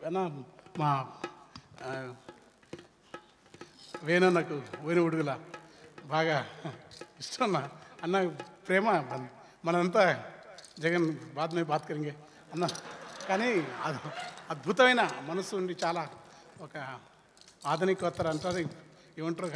అన్న మా వేణన్నకు వేణు ఉడుగుల బాగా ఇష్టం అన్న ప్రేమ మనంతా జగన్ బాత్మే బాత్ కరింగే అన్న. కానీ అది అద్భుతమైన మనసు ఉండి చాలా ఒక ఆధునికోత్తర అంటారు ఏమంటారు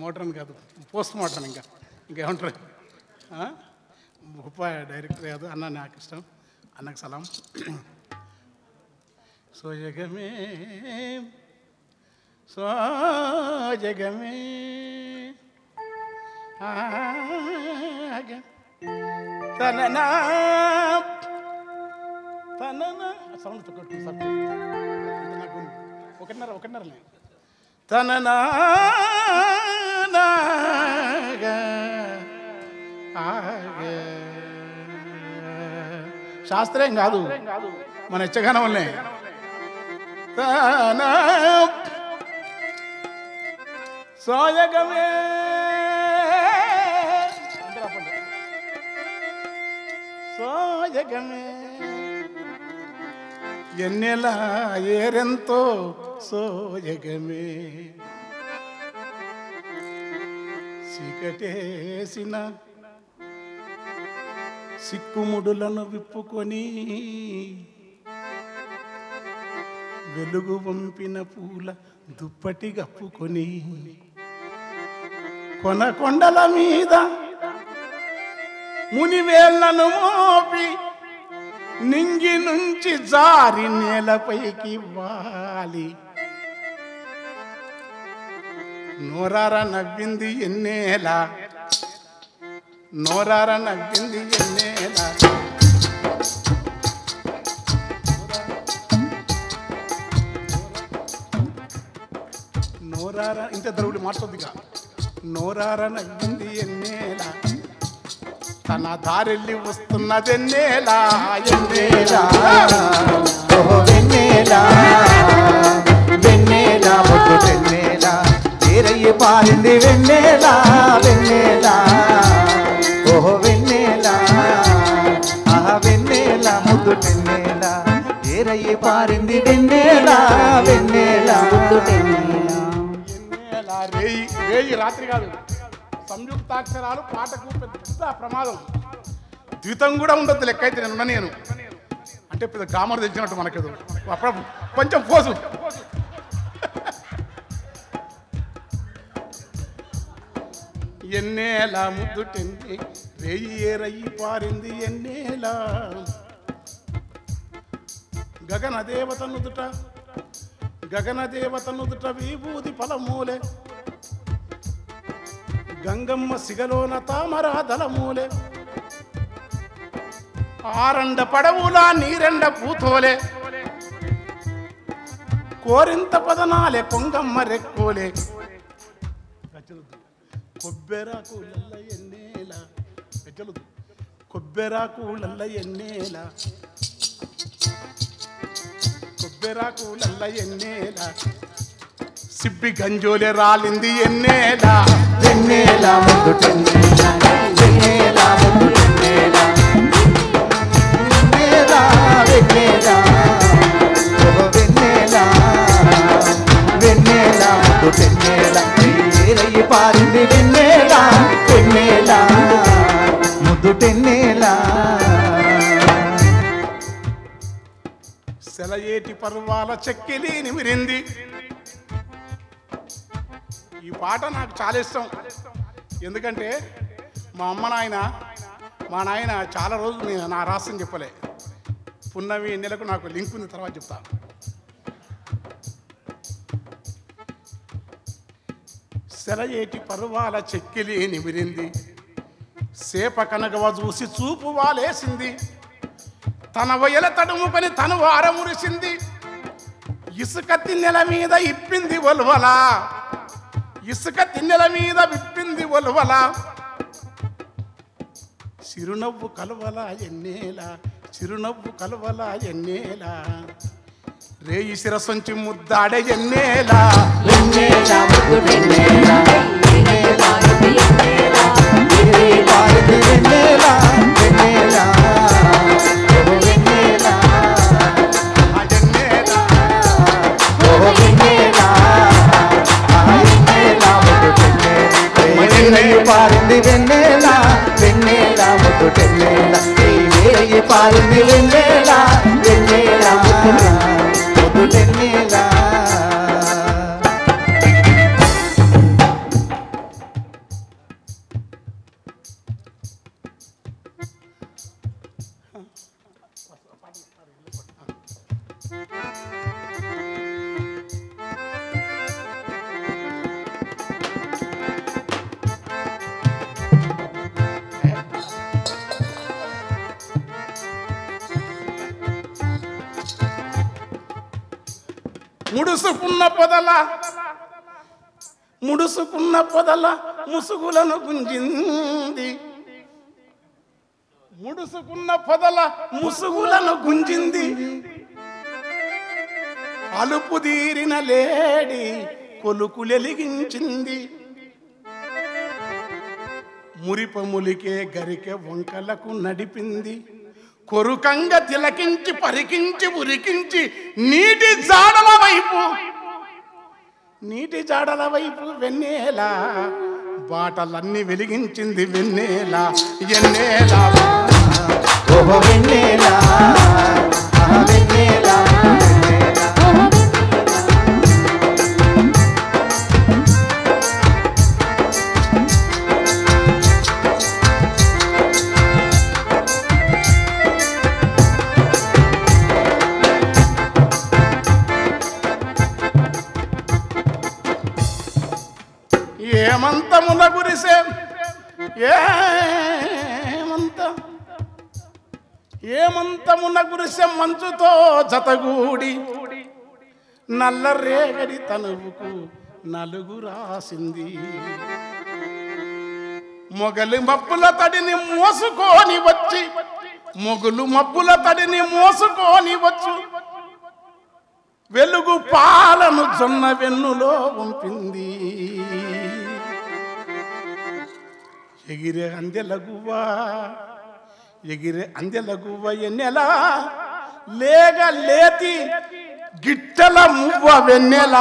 మోడర్న్ కాదు పోస్ట్ మోడర్న్ ఇంకేమంటారు గొప్ప డైరెక్టర్ కాదు అన్న. నాకు ఇష్టం అన్నకు సలాం. సోయగమే సోజగమే తననా తననా సౌండ్ కొట్టు నాకు ఒకటిన్నరలే తననా శాస్త్రం కాదు మన యక్షగానం వల్లే. సోయగమే సోయగమే ఎన్నెల ఏరెంతో సోయగమే చీకటేసిన సిక్కుముడులను విప్పుకొని వెలుగు వంపిన పూల దుప్పటి గప్పుకొని కొనకొండల మీద మునివేళ్లను మోపి నింగి నుంచి జారి నేలపైకి వాలి నోరార నవ్వింది ఎన్నేలా నోరార నవ్వింది ఎన్నేలా నోరార ఇంత దరువులు మాట్లాడుదిగా నోరార నవ్వింది ఎన్నేలా తన దారెళ్ళి వస్తున్నదెన్నేలా ఎన్నేలా ఓహో వెన్నెలా వెన్నెలా ముద్దు వెన్నెలా ఏరయ్యి పారింది వెన్నెలా వెన్నెలా ఓహో వెన్నెలా ఆహా వెన్నెలా ముద్దు వెన్నెలా ఏరయ్యి పారింది వెన్నెలా వెన్నెలా ముద్దు వెన్నెలా రేయి రాత్రి కాదు సంయుక్తాక్షరాలు పాటకు పెద్ద ప్రమాదం. ద్వితం కూడా ఉండద్దు లెక్క అయితే నేను అంటే పెద్ద గ్రామర్ తెచ్చినట్టు మనకేదో అప్పుడు కొంచెం పోసు. ఎన్నేలా ముద్దుటెంది రేయి ఏరయ్యి పారింది ఎన్నేలా గగన దేవత నుదుట విభూది ఫలమూలే గంగమ్మ సిగలోన తామరా దళమూలే ఆరండ పడవులా నీరెండ పూతోలే కోరింత పదనాలే కొంగమ్మ రెక్కోలే కొబ్బెరాకులల్ల ఎన్నేలా పెచ్చలుదు కొబ్బెరాకులల్ల ఎన్నేలా కొబ్బెరాకులల్ల ఎన్నేలా సిబ్బి గంజోలే రాలింది ఎన్నేలా వెన్నెలా ముద్దు వెన్నెలా వెన్నెలా ముద్దు వెన్నెలా వెన్నెలా వెన్నెలా ఓహో వెన్నెలా వెన్నెలా ముద్దు వెన్నెలా ఏరయ్యి పారింది వెన్నెలా వెన్నెలా ముద్దు వెన్నెలా సెలయేటి పర్వాల చెక్కిలి నిమిరింది. ఈ పాట నాకు చాలా ఇష్టం. ఎందుకంటే మా మా నాయన చాలా రోజులు నేను నా రాష్ట్రం చెప్పలే. పున్నమి నెలకు నాకు లింక్ ఉంది, తర్వాత చెప్తా. సెలయేటి పర్వాల చెక్కిలి నిమిరింది సేప కనగవ చూసి చూపు వాలేసింది తన వయల తడుముకొని తను వారమురిసింది ఇసుక తిన్నెల మీద ఇప్పింది ఒల్వల ఇసుక తిన్నెల మీద విప్పింది ఒల్వల చిరునవ్వు కలవల ఎన్నేలా చిరునవ్వు కలవల ఎన్నేలా రేయి శిరసొంచి ముద్దాడే ఎన్నేలా వెన్నెలా ముద్దు వెన్నెలా వెన్నెలా వెన్నెలా వెన్నెలా వెన్నెలా వెన్నెలా పారింది వెన్నెల వెన్నెల ముద్దు వెన్నెల ముడుసుకున్న పొదల ముసుగులను గుంజింది ముడుసుకున్న పొదల ముసుగులను గుంజింది అలుపు తీరిన లేడి కొలుకులెలిగించింది మురిపములికే గరికె వంకలకు నడిపింది కొరుకంగ తిలకించి పరికించి ఉరికించి నీటి జాడల వైపు వెన్నెల బాటలన్నీ వెలిగించింది వెన్నెల ఎన్నేల ఓహో వెన్నెల వెన్నెల ఏమంతమున గురిసే ఏమంతమున గురిసె మంచుతో జతగూడి నల్ల రేగడి తనువుకు నలుగు రాసింది మొగలి మబ్బుల తడిని మోసుకొని వచ్చి మొగులు మబ్బుల తడిని మోసుకొని వచ్చు వెలుగు పాలను జొన్న వెన్నులో ఉంపింది ఎగిరే అందెలగువ్వ ఎన్నెల లేగ లేతి గిట్టల మువ్వ వెన్నెల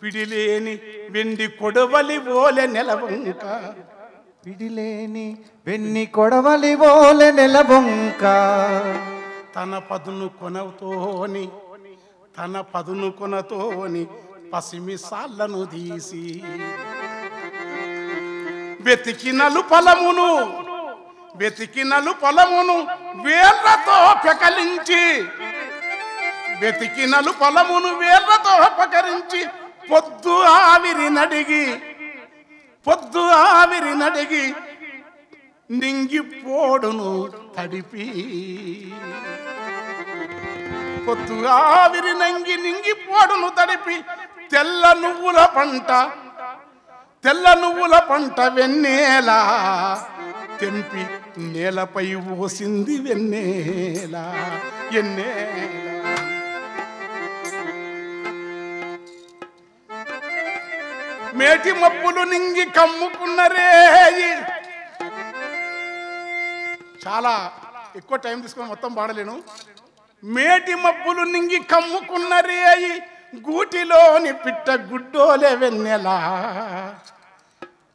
పిడిలేని వెండి కొడవలి ఓలె నెలవంక పిడిలేని వెన్ని కొడవలి ఓలె నెలవంక తన పదును కొనతోని పసిమి సాళ్లను తీసి వెతికినలు పొలమును వేళ్లతో పెకలించి పొద్దు ఆవిరి నడిగి నింగిపోడును తడిపి పొద్దు ఆవిరి నింగిపోడును తడిపి తెల్ల నువ్వుల పంట వెన్నెల తెంపి నేలపై ఓసింది వెన్నెల ఎన్నేల మేటి మబ్బులు నింగి కమ్ముకున్నరే చాలా ఎక్కువ టైం తీసుకొని మొత్తం పాడలేను మేటి మబ్బులు నింగి కమ్ముకున్నరే గూటిలోని పిట్ట గుడ్డోలే వెన్నెల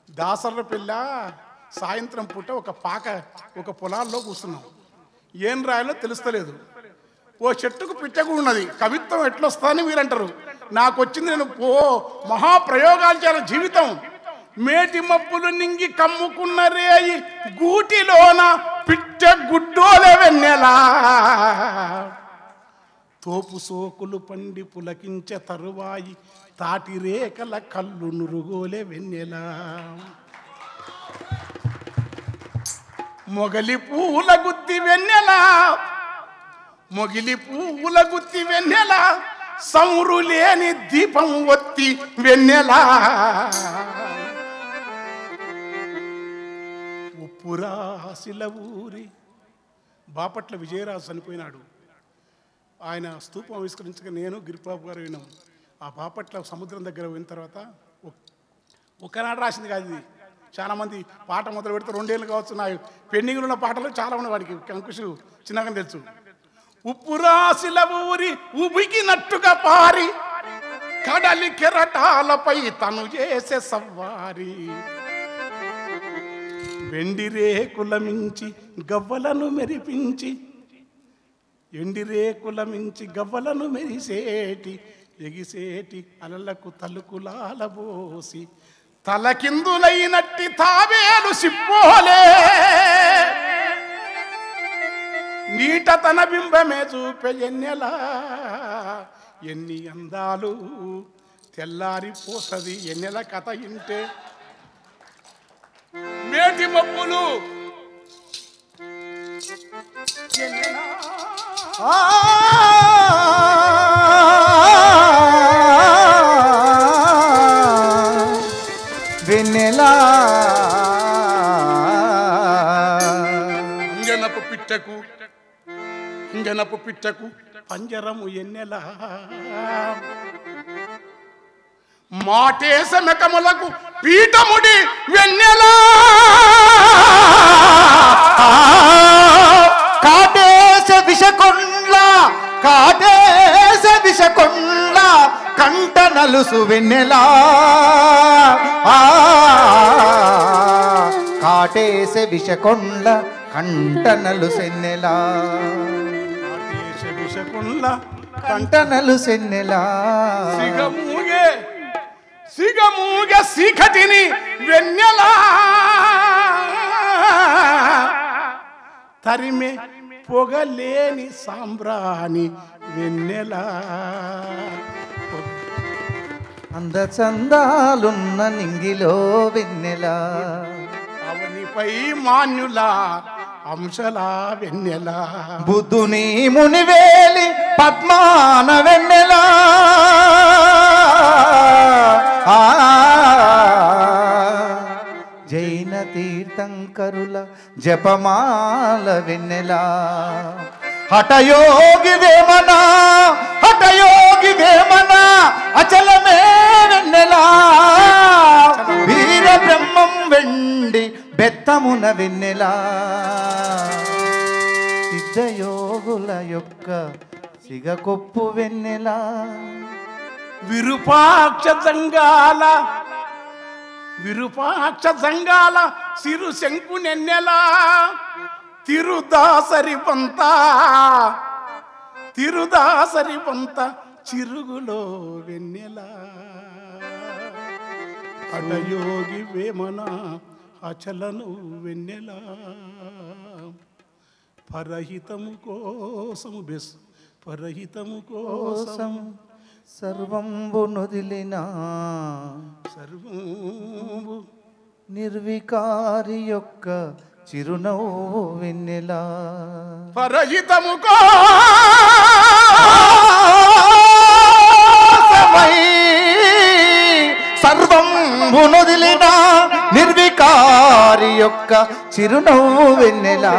దాసర్ల పిల్ల సాయంత్రం పూట ఒక పొలాల్లో కూర్చున్నాం ఏం రాయాలో తెలుస్తలేదు ఓ చెట్టుకు పిట్టకు ఉన్నది కవిత్వం ఎట్లొస్తుందని మీరంటారు నాకు వచ్చింది నేను మహాప్రయోగాలు చేయాలి జీవితం మేటి మబ్బులు నింగి కమ్ముకున్నరే గూటిలోన పిట్ట గుడ్డోలే వెన్నెల తోపు సోకులు పండి పులకించే తరువాయి తాటి రేఖల కళ్ళు నురుగోలే వెన్నెల మొగిలి పూల గుత్తి వెన్నెల సౌరు లేని దీపం ఒత్తి వెన్నెల ఉప్పురాశిల ఊరి బాపట్ల విజయరాజు చనిపోయినాడు ఆయన స్తూపం ఆవిష్కరించగా నేను గిరిబాబు గారు విన్నాం ఆ బాపట్ల సముద్రం దగ్గర పోయిన తర్వాత ఒకనాడు రాసింది కాదు ఇది చాలామంది పాట మొదలు పెడితే 2 ఏళ్ళు కావచ్చు నా పెండింగ్లో ఉన్న పాటలు చాలా ఉన్నాయి వాడికి అంకుషు చిన్నగా తెలుసు ఉప్పు రాశిల ఊరి ఉబికినట్టుగా పారి కడలి కెరటాలపై తను చేసే సవ్వారి వెండి రేకుల మించి గవ్వలను మెరిపించి ఎండి రేకుల మించి గవ్వలను మెరిసేటి ఎగిసేటి అలలకు తలుకులాలబోసి తలకిందులైనట్టి తావేలు సిప్పోలే నీట తన బింబమే చూపే ఎన్నెలా ఎన్ని అందాలు తెల్లారిపోతుంది ఎన్నెల కథ ఇంటే మేటి మబ్బులు వెన్నెలా అంజనపు పిట్టకు పంజరము ఎన్నెలా మాటేస మెకములకు పీఠముడి వెన్నెలా కాటేశ విషకొండ్ల కంట నలుసు వెన్నెలా కాటేశ విషకొండ్ల కంట నలుసెన్నెలా కంట నలుసెన్నెలా సిగమూగే సీకటిని వెన్నెలా తరిమే పొగలేని సాంబ్రాణి వెన్నెలా అందచందాలున్న నింగిలో వెన్నెలా అవనిపై మాన్యులా అంశలా వెన్నెలా బుద్ధుని మునివేలి పద్మాన వెన్నెలా జైన తీర్థంకరుల జపమాల వెన్నెలా హఠయోగి వేమనా అచలమే వెన్నెలా వీర బ్రహ్మం వెండి బెత్తమున వెన్నెలా సిద్ధయోగుల యొక్క సిగకొప్పు వెన్నెలా విరూపాక్ష జంగాల సిరు శంకు నెన్నెలా తిరుదాసరి పంత చిరుగులో వెన్నెలా హఠయోగి వేమన అచలను వెన్నెలా పరహితము కోసం సర్వంబు నొదిలినా సర్వంబు నిర్వికారి యొక్క చిరునవ్వు వెన్నెలా పరహితము సర్వంబు నొదిలినా నిర్వికారి యొక్క చిరునవ్వు వెన్నెలా